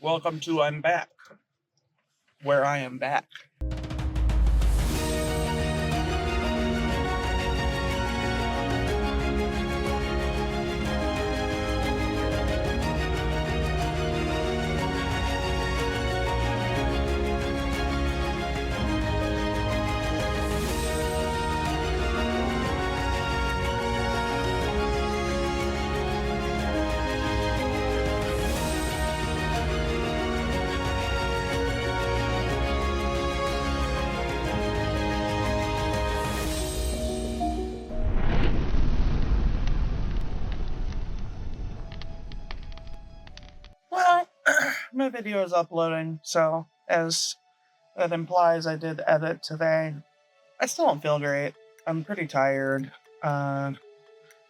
Welcome to I'm Back, where I am back. Well, my video is uploading, so as that implies I did edit today. I still don't feel great. I'm pretty tired. I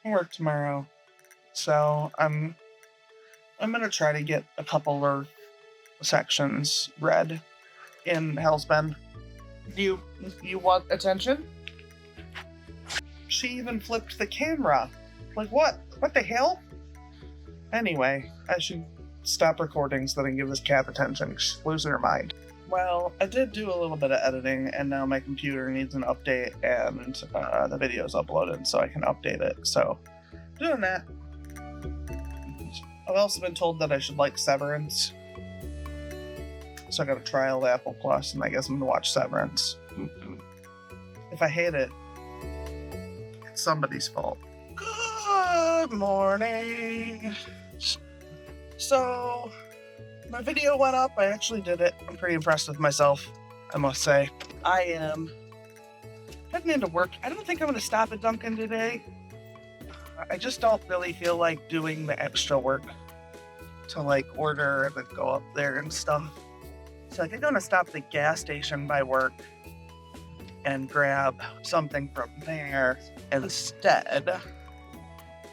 work tomorrow, so I'm gonna try to get a couple of sections read in Hellsbend. You want attention? She even flipped the camera. Like what? What the hell? Anyway, I should stop recording so that I can give this cat attention. She's losing her mind. Well, I did do a little bit of editing, and now my computer needs an update, and the video's uploaded, so I can update it. So, doing that. I've also been told that I should like Severance. So I got to trial the Apple Plus, and I guess I'm gonna watch Severance. If I hate it, it's somebody's fault. Good morning. So, my video went up. I actually did it. I'm pretty impressed with myself, I must say. I am heading into work. I don't think I'm going to stop at Dunkin' today. I just don't really feel like doing the extra work to like order and then go up there and stuff. So I think I'm going to stop at the gas station by work and grab something from there instead.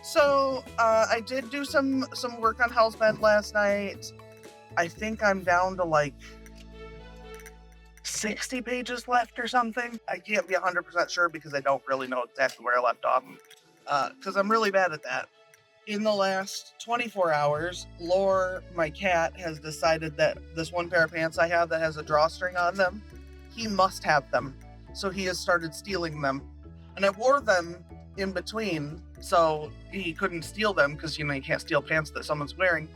So, I did do some work on Hellsbend last night. I think I'm down to like 60 pages left or something. I can't be 100% sure because I don't really know exactly where I left off. Because I'm really bad at that. In the last 24 hours, Lore, my cat, has decided that this one pair of pants I have that has a drawstring on them, he must have them. So he has started stealing them. And I wore them in between, so he couldn't steal them because, you can't steal pants that someone's wearing.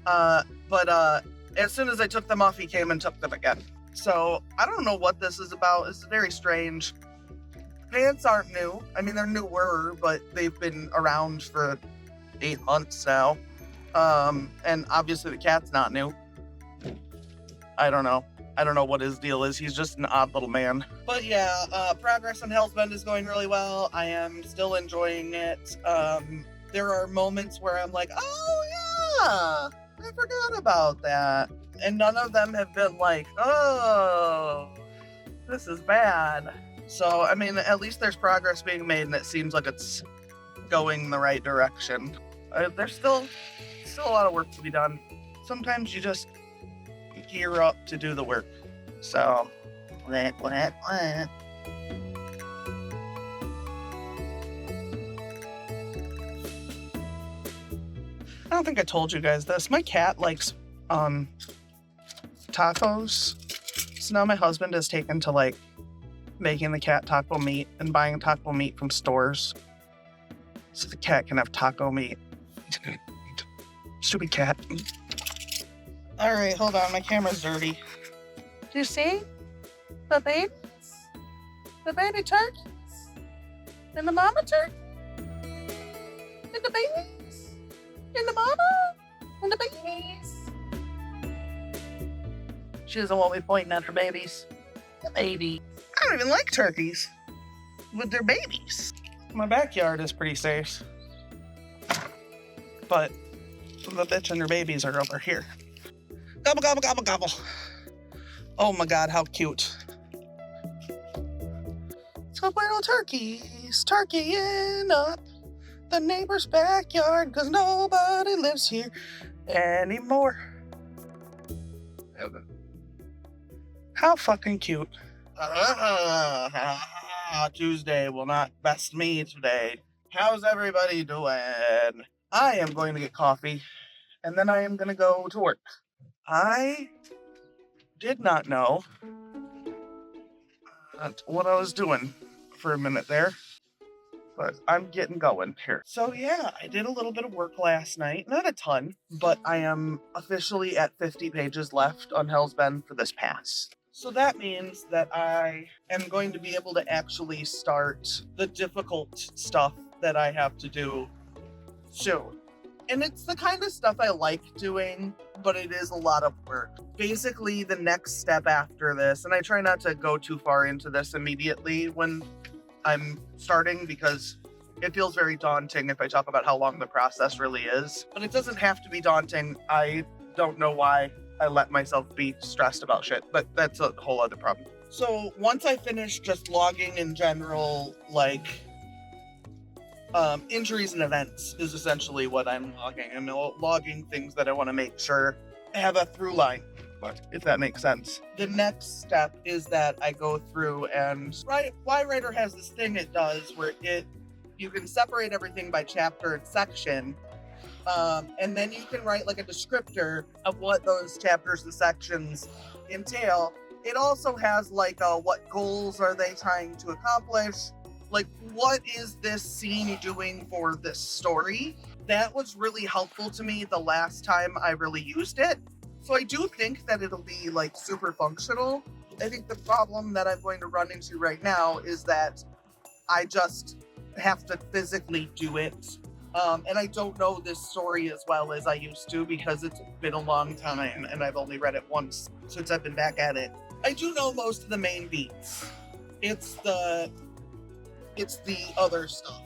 But as soon as I took them off, he came and took them again. So I don't know what this is about. It's very strange. Pants aren't new. I mean, they're newer, but they've been around for 8 months now. And obviously the cat's not new. I don't know what his deal is. He's just an odd little man. But yeah, progress on Hellsbend is going really well. I am still enjoying it. There are moments where I'm like, oh yeah, I forgot about that. And none of them have been like, oh, this is bad. So, I mean, at least there's progress being made, and it seems like it's going the right direction. There's still a lot of work to be done. Sometimes you just gear up to do the work. So, what? I don't think I told you guys this. My cat likes tacos. So now my husband has taken to like making the cat taco meat and buying taco meat from stores. So the cat can have taco meat. Stupid cat. All right, hold on. My camera's dirty. Do you see the babies? The baby turkeys? And the mama turkey? And the babies? And the mama? And the babies? She doesn't want me pointing at her babies. The baby. I don't even like turkeys with their babies. My backyard is pretty safe. But the bitch and her babies are over here. Gobble, gobble, gobble, gobble. Oh my god, how cute. So little turkeys, turkeying up the neighbor's backyard, cause nobody lives here anymore. How fucking cute. Tuesday will not best me today. How's everybody doing? I am going to get coffee, and then I am going to go to work. I did not know what I was doing for a minute there, but I'm getting going here. So yeah, I did a little bit of work last night. Not a ton, but I am officially at 50 pages left on Hell's Bend for this pass. So that means that I am going to be able to actually start the difficult stuff that I have to do soon. And it's the kind of stuff I like doing, but it is a lot of work. Basically, the next step after this, and I try not to go too far into this immediately when I'm starting, because it feels very daunting if I talk about how long the process really is. But it doesn't have to be daunting. I don't know why I let myself be stressed about shit, but that's a whole other problem. So once I finish just logging in general, like, injuries and events is essentially what I'm logging. I'm logging things that I want to make sure have a through line, if that makes sense. The next step is that I go through and Y-Writer has this thing it does where you can separate everything by chapter and section, and then you can write like a descriptor of what those chapters and sections entail. It also has like what goals are they trying to accomplish? Like, what is this scene doing for this story? That was really helpful to me the last time I really used it. So I do think that it'll be like super functional. I think the problem that I'm going to run into right now is that I just have to physically do it. And I don't know this story as well as I used to because it's been a long time and I've only read it once since I've been back at it. I do know most of the main beats. It's the other stuff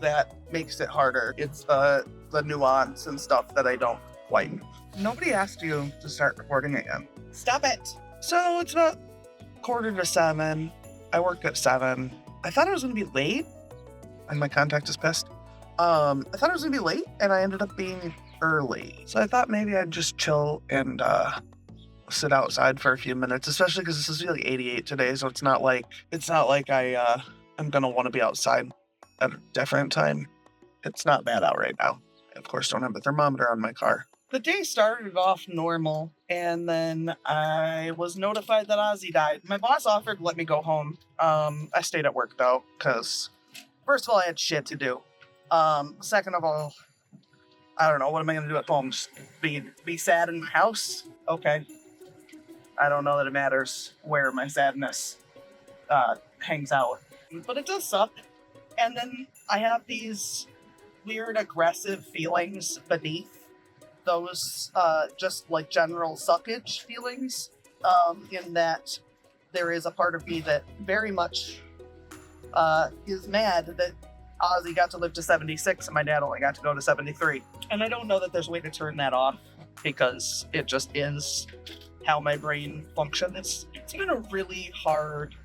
that makes it harder. It's the nuance and stuff that I don't quite. Nobody asked you to start recording again. Stop it. So it's about 6:45. I worked at 7. I thought I was going to be late, and my contact is pissed. I thought I was going to be late, and I ended up being early. So I thought maybe I'd just chill and sit outside for a few minutes, especially because this is like 88 today, so it's not like I'm gonna want to be outside at a different time. It's not bad out right now. I, of course, don't have the thermometer on my car. The day started off normal, and then I was notified that Ozzy died. My boss offered to let me go home. I stayed at work, though, because first of all, I had shit to do. Second of all, I don't know, what am I going to do at home? Just be sad in my house? Okay. I don't know that it matters where my sadness hangs out. But it does suck. And then I have these weird aggressive feelings beneath those just like general suckage feelings, in that there is a part of me that very much is mad that Ozzy got to live to 76 and my dad only got to go to 73. And I don't know that there's a way to turn that off because it just is how my brain functions. It's been a really hard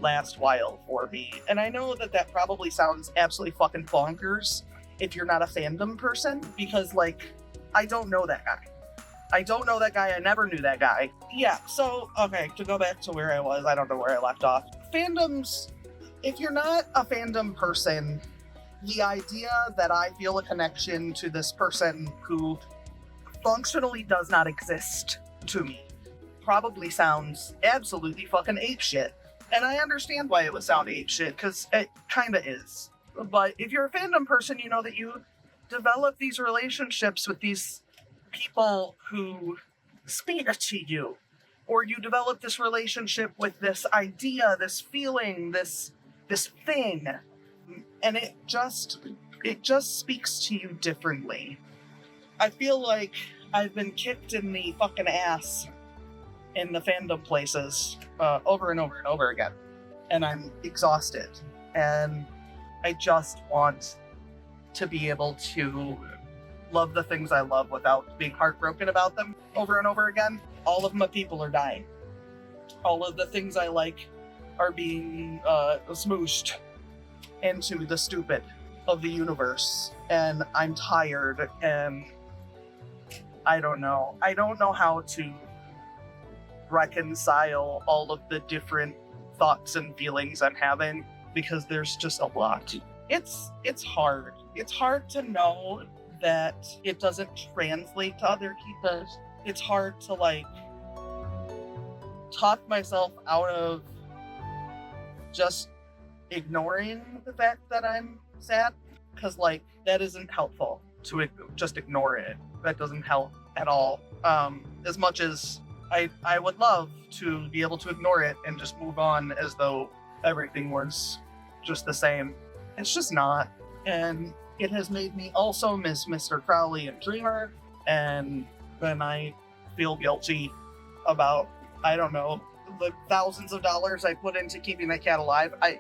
last while for me. And I know that probably sounds absolutely fucking bonkers if you're not a fandom person, because like, I don't know that guy. I never knew that guy. Yeah, so, okay, to go back to where I was, I don't know where I left off. Fandoms, if you're not a fandom person, the idea that I feel a connection to this person who functionally does not exist to me probably sounds absolutely fucking apeshit. And I understand why it would sound apeshit, because it kinda is. But if you're a fandom person, you know that you develop these relationships with these people who speak to you. Or you develop this relationship with this idea, this feeling, this thing. And it just speaks to you differently. I feel like I've been kicked in the fucking ass in the fandom places over and over and over again. And I'm exhausted. And I just want to be able to love the things I love without being heartbroken about them over and over again. All of my people are dying. All of the things I like are being smooshed into the stupid of the universe. And I'm tired, and I don't know. I don't know how to reconcile all of the different thoughts and feelings I'm having, because there's just a lot. It's hard. It's hard to know that it doesn't translate to other people. it's hard to like talk myself out of just ignoring the fact that I'm sad, because like that isn't helpful to just ignore it. That doesn't help at all. As much as I would love to be able to ignore it and just move on as though everything was just the same, it's just not. And it has made me also miss Mr. Crowley and Dreamer, and then I feel guilty about, I don't know, the thousands of dollars I put into keeping that cat alive. I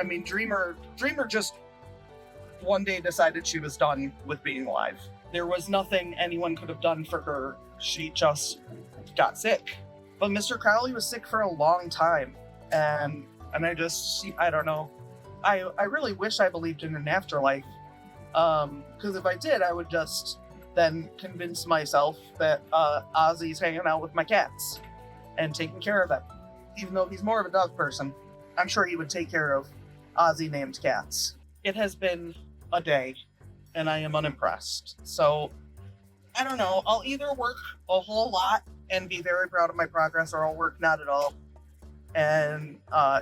mean, Dreamer just one day decided she was done with being alive. There was nothing anyone could have done for her. She just got sick. But Mr. Crowley was sick for a long time. And I don't know. I really wish I believed in an afterlife. Because if I did, I would just then convince myself that Ozzy's hanging out with my cats and taking care of them. Even though he's more of a dog person, I'm sure he would take care of Ozzy named cats. It has been a day, and I am unimpressed. So, I don't know. I'll either work a whole lot and be very proud of my progress, or I'll work not at all and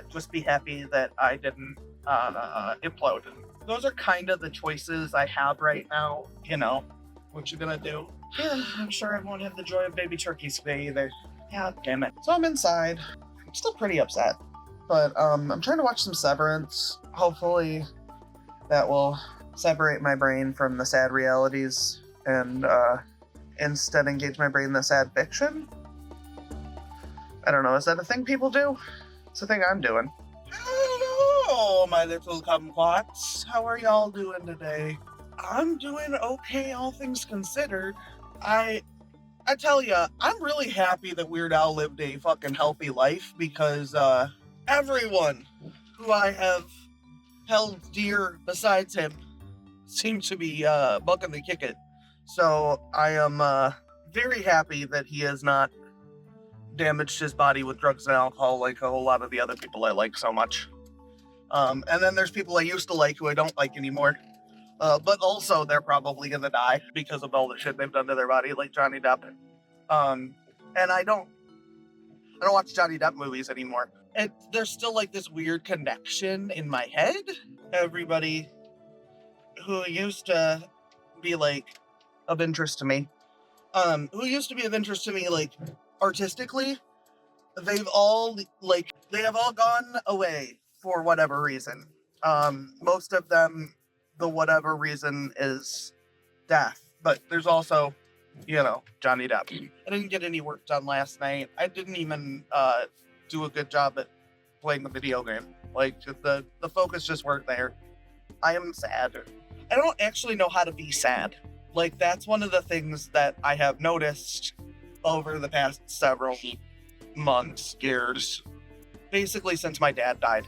just be happy that I didn't implode. Those are kind of the choices I have right now. You know, what you gonna do? Yeah, I'm sure I won't have the joy of baby turkeys today either. Yeah, damn it. So I'm inside. I'm still pretty upset. But I'm trying to watch some Severance. Hopefully that will separate my brain from the sad realities and instead engage my brain in the sad fiction. I don't know, is that a thing people do? It's a thing I'm doing. Hello, my little kumquats. How are y'all doing today? I'm doing okay, all things considered. I tell ya, I'm really happy that Weird Al lived a fucking healthy life, because everyone who I have held dear besides him seems to be bucking the kick it. So I am very happy that he has not damaged his body with drugs and alcohol like a whole lot of the other people I like so much. And then there's people I used to like who I don't like anymore. But also they're probably gonna die because of all the shit they've done to their body, like Johnny Depp. And I don't watch Johnny Depp movies anymore. There's still like this weird connection in my head. Everybody who used to be like of interest to me, like artistically, they have all gone away for whatever reason. Most of them, the whatever reason is death, but there's also, Johnny Depp. I didn't get any work done last night. I didn't even do a good job at playing the video game. Like, the focus just weren't there. I am sad. I don't actually know how to be sad. Like, that's one of the things that I have noticed over the past several months, years, basically since my dad died.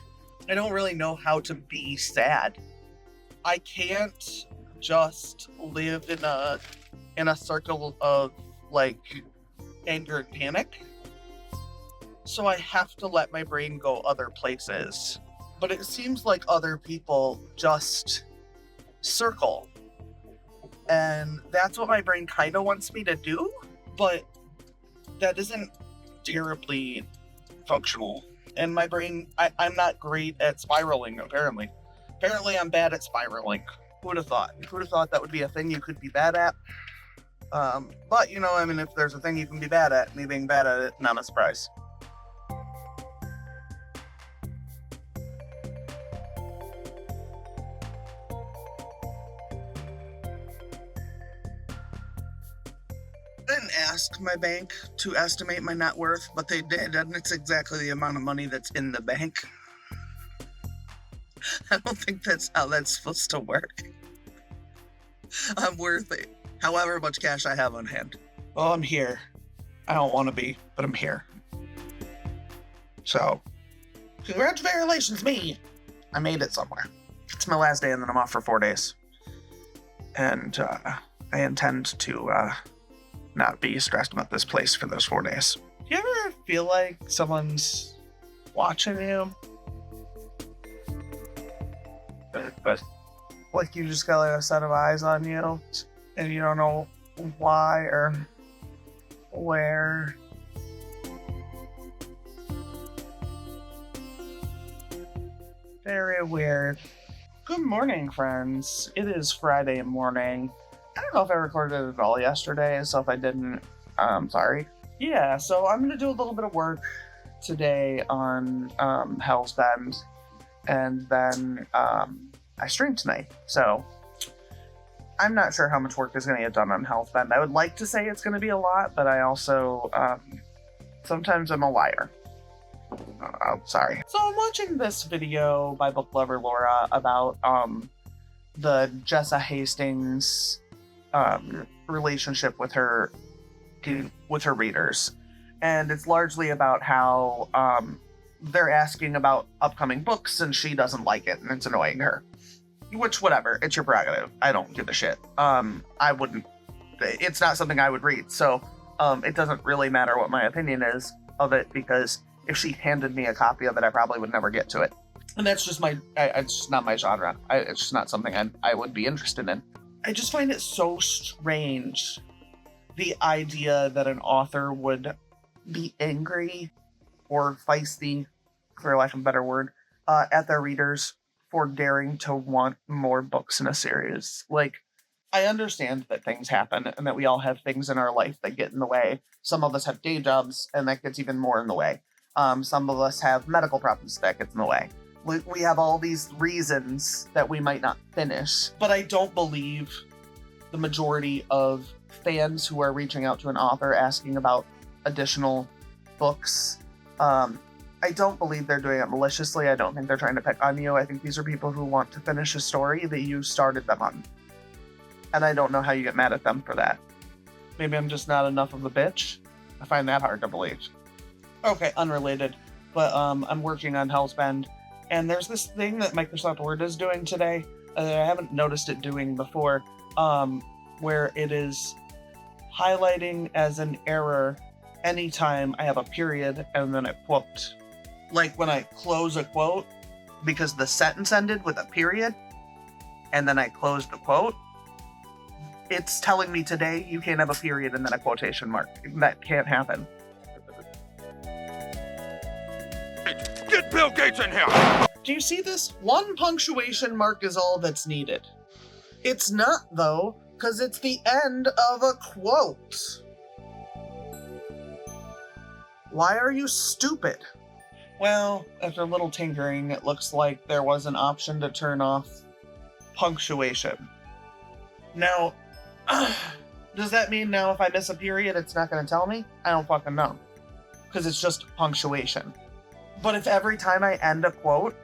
I don't really know how to be sad. I can't just live in a circle of like anger and panic. So I have to let my brain go other places. But it seems like other people just circle. And that's what my brain kind of wants me to do, but that isn't terribly functional. And my brain, I'm not great at spiraling, apparently. Apparently I'm bad at spiraling. Who would have thought? Who would have thought that would be a thing you could be bad at? But, if there's a thing you can be bad at, me being bad at it, not a surprise. I didn't ask my bank to estimate my net worth, but they did, and it's exactly the amount of money that's in the bank. I don't think that's how that's supposed to work. I'm worth it. However much cash I have on hand. Well, I'm here. I don't want to be, but I'm here. So, congratulations, me! I made it somewhere. It's my last day, and then I'm off for 4 days. And I intend to not be stressed about this place for those 4 days. Do you ever feel like someone's watching you? But like you just got like a set of eyes on you, and you don't know why or where very weird. Good morning, friends. It is Friday morning. I don't know if I recorded it at all yesterday, so if I didn't, I'm sorry. Yeah, so I'm going to do a little bit of work today on Hell's Bend, and then I stream tonight, so I'm not sure how much work is going to get done on Hell's Bend. I would like to say it's going to be a lot, but I also, sometimes I'm a liar. Sorry. So I'm watching this video by book lover Laura about the Jessa Hastings relationship with her readers, and it's largely about how they're asking about upcoming books and she doesn't like it and it's annoying her. Which, whatever, it's your prerogative. I don't give a shit. I wouldn't. It's not something I would read, so it doesn't really matter what my opinion is of it, because if she handed me a copy of it, I probably would never get to it. And that's just it's just not my genre. It's just not something I would be interested in. I just find it so strange, the idea that an author would be angry or feisty, for lack of a better word, at their readers for daring to want more books in a series. Like, I understand that things happen and that we all have things in our life that get in the way. Some of us have day jobs, and that gets even more in the way. Some of us have medical problems that gets in the way. We have all these reasons that we might not finish, but I don't believe the majority of fans who are reaching out to an author asking about additional books, I don't believe they're doing it maliciously. I don't think they're trying to pick on you. I think these are people who want to finish a story that you started them on. And I don't know how you get mad at them for that. Maybe I'm just not enough of a bitch. I find that hard to believe. Okay, unrelated, but I'm working on Hell's Bend, and there's this thing that Microsoft Word is doing today that I haven't noticed it doing before, where it is highlighting as an error anytime I have a period and then a quote. Like when I close a quote, because the sentence ended with a period, and then I closed the quote, it's telling me today you can't have a period and then a quotation mark. That can't happen. Get Bill Gates in here! Do you see this? One punctuation mark is all that's needed. It's not, though, because it's the end of a quote. Why are you stupid? Well, after a little tinkering, it looks like there was an option to turn off punctuation. Now, does that mean now if I miss a period, it's not going to tell me? I don't fucking know. Because it's just punctuation. But if every time I end a quote,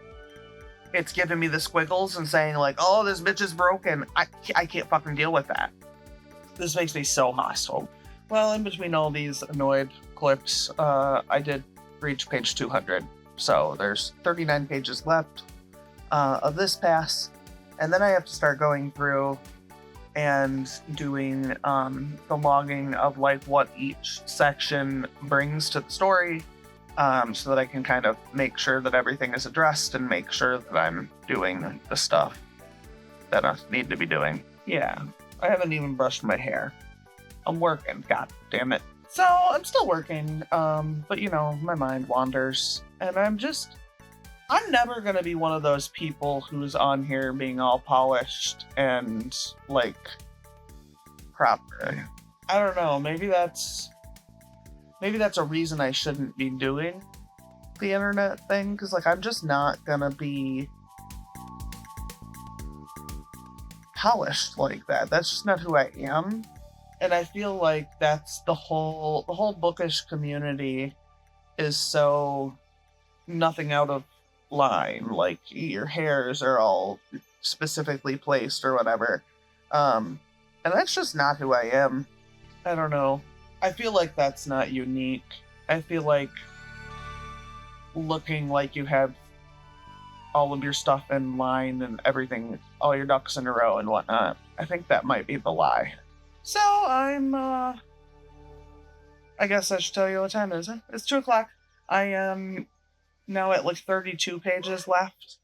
it's giving me the squiggles and saying like, oh, this bitch is broken, I can't fucking deal with that. This makes me so hostile. Well, in between all these annoyed clips, I did reach page 200. So there's 39 pages left of this pass. And then I have to start going through and doing the logging of like what each section brings to the story, so that I can kind of make sure that everything is addressed and make sure that I'm doing the stuff that I need to be doing. Yeah, I haven't even brushed my hair. I'm working, god damn it. So I'm still working, but you know, my mind wanders, and I'm never gonna be one of those people who's on here being all polished and like proper. I don't know, maybe that's a reason I shouldn't be doing the internet thing, because like I'm just not gonna be polished like that. That's just not who I am. And I feel like that's the whole bookish community is so nothing out of line. Like your hairs are all specifically placed or whatever. And that's just not who I am. I don't know. I feel like that's not unique. I feel like looking like you have all of your stuff in line and everything, all your ducks in a row and whatnot, I think that might be the lie. So I'm, I guess I should tell you what time it is. It's 2 o'clock. I am now at like 32 pages left.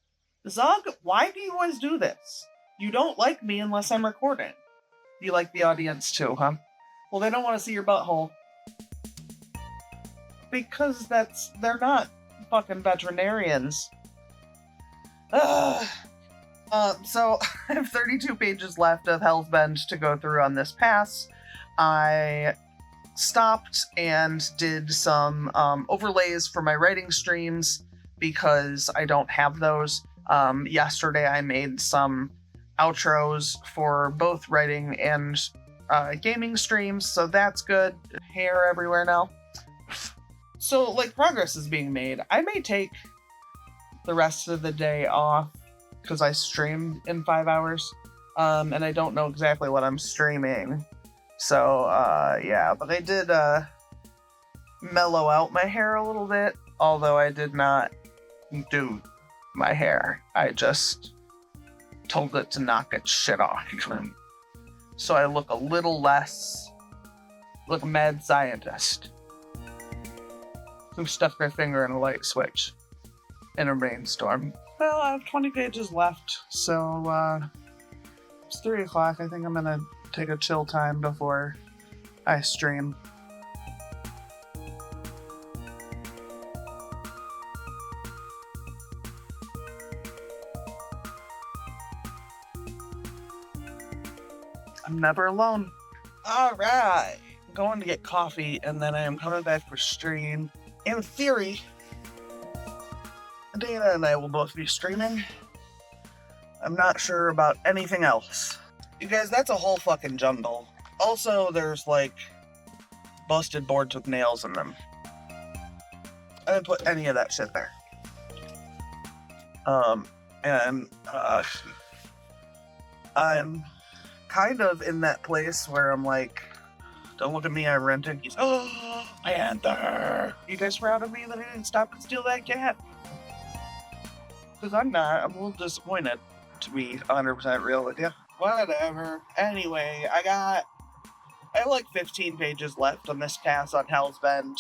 Zug, why do you always do this? You don't like me unless I'm recording. You like the audience too, huh? Well, they don't want to see your butthole. because they're not fucking veterinarians. Ugh. So I have 32 pages left of Hell's Bend to go through on this pass. I stopped and did some overlays for my writing streams because I don't have those. Yesterday I made some outros for both writing and gaming streams, so that's good. Hair everywhere now. So, like, progress is being made. I may take the rest of the day off because I streamed in 5 hours, and I don't know exactly what I'm streaming. So, yeah, but I did mellow out my hair a little bit, although I did not do my hair. I just told it to knock its shit off. So I look a little less like a mad scientist who stuck their finger in a light switch in a rainstorm. Well, I have 20 pages left, so it's 3 o'clock. I think I'm gonna take a chill time before I stream. I'm never alone. Alright. I'm going to get coffee and then I am coming back for stream. In theory, Dana and I will both be streaming. I'm not sure about anything else. You guys, that's a whole fucking jumble. Also, there's like busted boards with nails in them. I didn't put any of that shit there. I'm kind of in that place where I'm like, don't look at me, I rented. He's, oh, Panther. You guys proud of me that I didn't stop and steal that cat? Because I'm not. I'm a little disappointed, to be 100% real with you. Whatever. Anyway, I have like 15 pages left on this pass on Hell's Bend.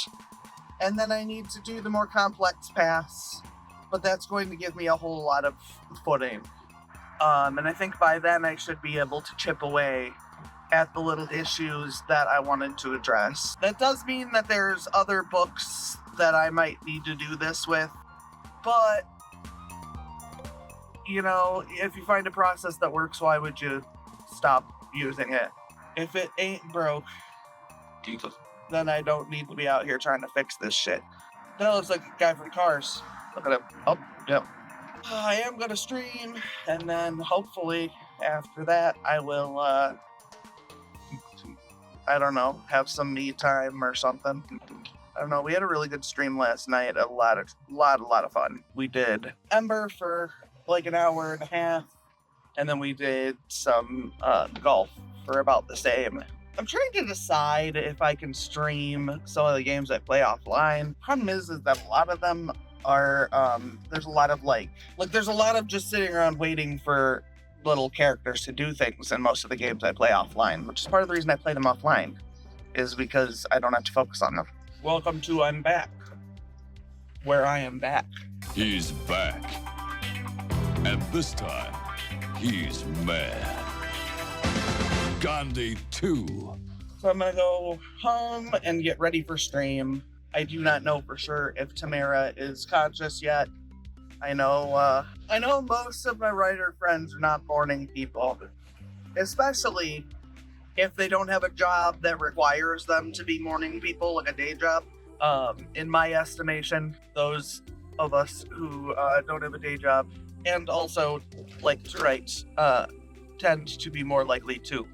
And then I need to do the more complex pass. But that's going to give me a whole lot of footing. And I think by then I should be able to chip away at the little issues that I wanted to address. That does mean that there's other books that I might need to do this with. But, you know, if you find a process that works, why would you stop using it? If it ain't broke, then I don't need to be out here trying to fix this shit. That looks like a guy from Cars. Look at him. Oh, yep. I am going to stream, and then hopefully after that I will, I don't know, have some me time or something. I don't know, we had a really good stream last night, a lot of fun. We did Ember for like an hour and a half, and then we did some golf for about the same. I'm trying to decide if I can stream some of the games I play offline. Problem is that a lot of them are, there's a lot of there's a lot of just sitting around waiting for little characters to do things in most of the games I play offline, which is part of the reason I play them offline, is because I don't have to focus on them. Welcome to I'm Back, where I am back. He's back. And this time, he's mad. Gandhi 2. So I'm gonna go home and get ready for stream. I do not know for sure if Tamara is conscious yet. I know most of my writer friends are not morning people, especially if they don't have a job that requires them to be morning people, like a day job. In my estimation, those of us who don't have a day job and also like to write tend to be more likely to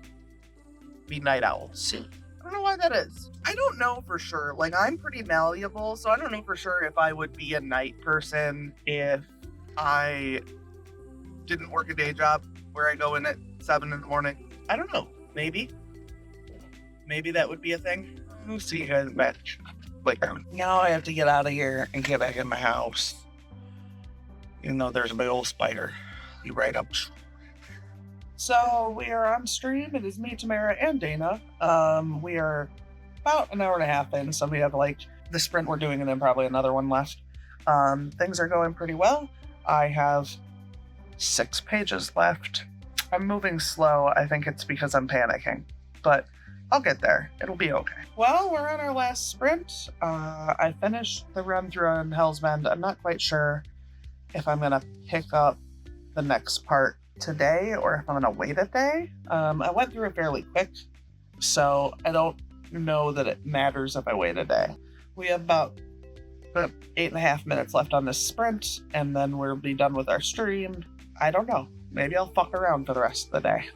be night owls. I don't know why that is. I don't know for sure. Like, I'm pretty malleable, so I don't know for sure if I would be a night person if I didn't work a day job where I go in at 7 in the morning. I don't know. Maybe that would be a thing. We'll see you guys back later. Now I have to get out of here and get back in my house. Even though there's a big old spider. Be right up. So we are on stream. It is me, Tamara, and Dana. We are about an hour and a half in, so we have like the sprint we're doing and then probably another one left. Things are going pretty well. I have 6 pages left. I'm moving slow. I think it's because I'm panicking. But I'll get there. It'll be okay. Well, we're on our last sprint. I finished the run through on Hell's Bend. I'm not quite sure if I'm gonna pick up the next part today or if I'm gonna wait a day. I went through it fairly quick, so I don't know that it matters if I wait a day. We have about 8.5 minutes left on this sprint, and then we'll be done with our stream. I don't know. Maybe I'll fuck around for the rest of the day.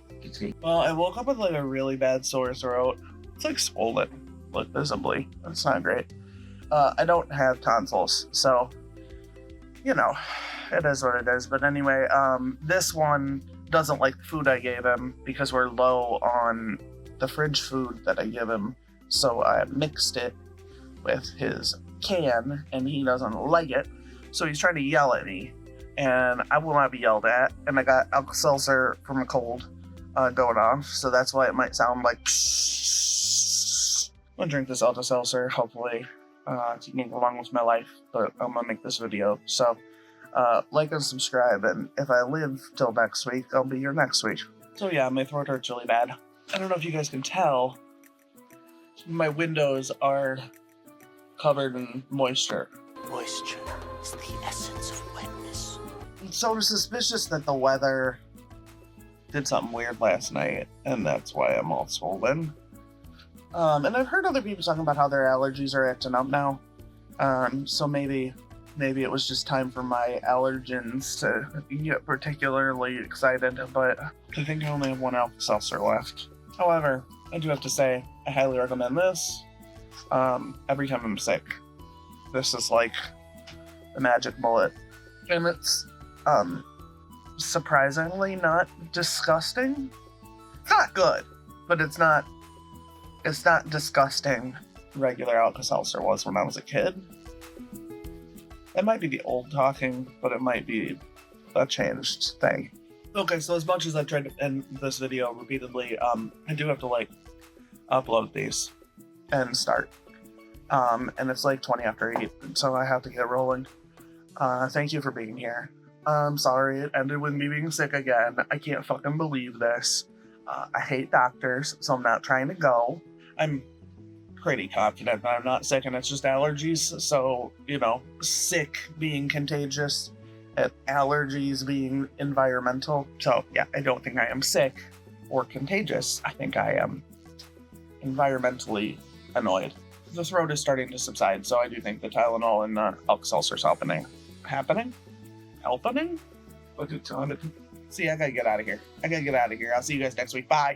Well, I woke up with like a really bad sore throat. It's like swollen, like visibly. That's not great. I don't have tonsils, so you know, it is what it is. But anyway, this one doesn't like the food I gave him because we're low on the fridge food that I give him. So I mixed it with his can, and he doesn't like it. So he's trying to yell at me, and I will not be yelled at. And I got Alka-Seltzer from a cold going on, so that's why it might sound like. I'm gonna drink this Alka-Seltzer, hopefully, to go along with my life. But I'm gonna make this video, so like and subscribe. And if I live till next week, I'll be here next week. So yeah, my throat hurts really bad. I don't know if you guys can tell. My windows are covered in moisture. Moisture is the essence of wetness. I'm so suspicious that the weather did something weird last night, and that's why I'm all swollen. And I've heard other people talking about how their allergies are acting up now. So maybe it was just time for my allergens to get particularly excited, but I think I only have one Alka-Seltzer left. However, I do have to say, I highly recommend this. Every time I'm sick, this is like the magic bullet. And it's, surprisingly not disgusting. It's not good, but it's not disgusting. Regular Alka-Seltzer was when I was a kid. It might be the old talking, but it might be a changed thing. Okay, so as much as I've tried to end this video repeatedly, I do have to like upload these and start. And it's like 20 after 8, so I have to get rolling. Thank you for being here. I'm sorry it ended with me being sick again. I can't fucking believe this. I hate doctors, so I'm not trying to go. I'm pretty confident that I'm not sick and it's just allergies. So, you know, sick being contagious and allergies being environmental. So, yeah, I don't think I am sick or contagious. I think I am environmentally annoyed. The throat is starting to subside, so I do think the Tylenol and Alka-Seltzer is happening. See, I gotta get out of here. I'll see you guys next week. Bye.